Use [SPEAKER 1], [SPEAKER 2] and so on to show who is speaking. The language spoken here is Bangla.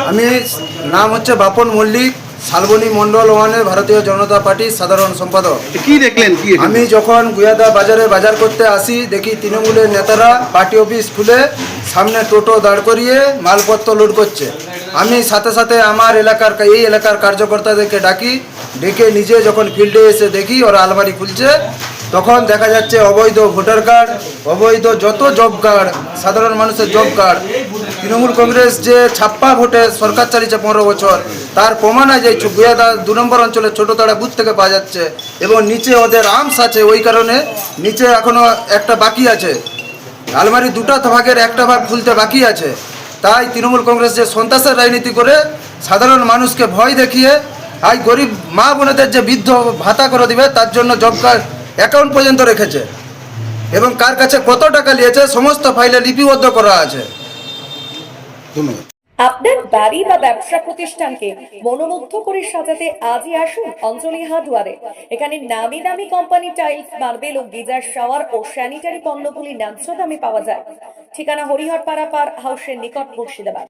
[SPEAKER 1] আমি নাম হচ্ছে বাপন মল্লিক, শালবনী মন্ডল ওয়ানের ভারতীয় জনতা পার্টির সাধারণ সম্পাদক।
[SPEAKER 2] কি দেখলেন কি এটা?
[SPEAKER 1] আমি যখন গুয়াদা বাজারে বাজার করতে আসি, দেখি তৃণমূলের নেতারা পার্টি অফিস খুলে সামনে টোটো দাঁড় করিয়ে মালপত্র লোড করছে। আমি সাথে সাথে আমার এই এলাকার কার্যকর্তাদেরকে ডেকে নিজে যখন ফিল্ডে এসে দেখি ওরা আলমারি খুলছে, তখন দেখা যাচ্ছে অবৈধ ভোটার কার্ড, অবৈধ যত জব কার্ড, সাধারণ মানুষের জব কার্ড, তৃণমূল কংগ্রেস যে ছাপ্পা ভোটে সরকার চালিয়েছে 15 বছর, তার প্রমাণ আছে এই গুয়াদা 2 নম্বর অঞ্চলের ছোটোতাড়া বুথ থেকে পাওয়া যাচ্ছে। এবং নিচে ওদের আর্মস আছে, ওই কারণে নিচে এখনও একটা বাকি আছে, আলমারি 2টা ভাগের একটা ভাগ খুলতে বাকি আছে। তাই তৃণমূল কংগ্রেস যে সন্ত্রাসের রাজনীতি করে সাধারণ মানুষকে ভয় দেখিয়ে আজ গরিব মা বোনেদের যে বৃদ্ধ ভাতা করে দিবে তার জন্য জব কার্ড অ্যাকাউন্ট পর্যন্ত রেখেছে এবং কার কাছে কত টাকা নিয়েছে সমস্ত ফাইলে লিপিবদ্ধ করা আছে।
[SPEAKER 2] ধন্যবাদ।
[SPEAKER 3] আপনার বাড়ি বা ব্যবসা প্রতিষ্ঠানকে মনোমুগ্ধ করে সাজাতে আজই আসুন অঞ্জলি হার্ডওয়্যারে। এখানে নামি দামি কোম্পানি টাইলস, মার্বেল ও গিজার শাওয়ার ও স্যানিটারি পণ্যগুলি ন্যায্য দামে পাওয়া যায়। ঠিকানা হরিহরপাড়া পার হাউসের নিকট মুর্শিদাবাদ।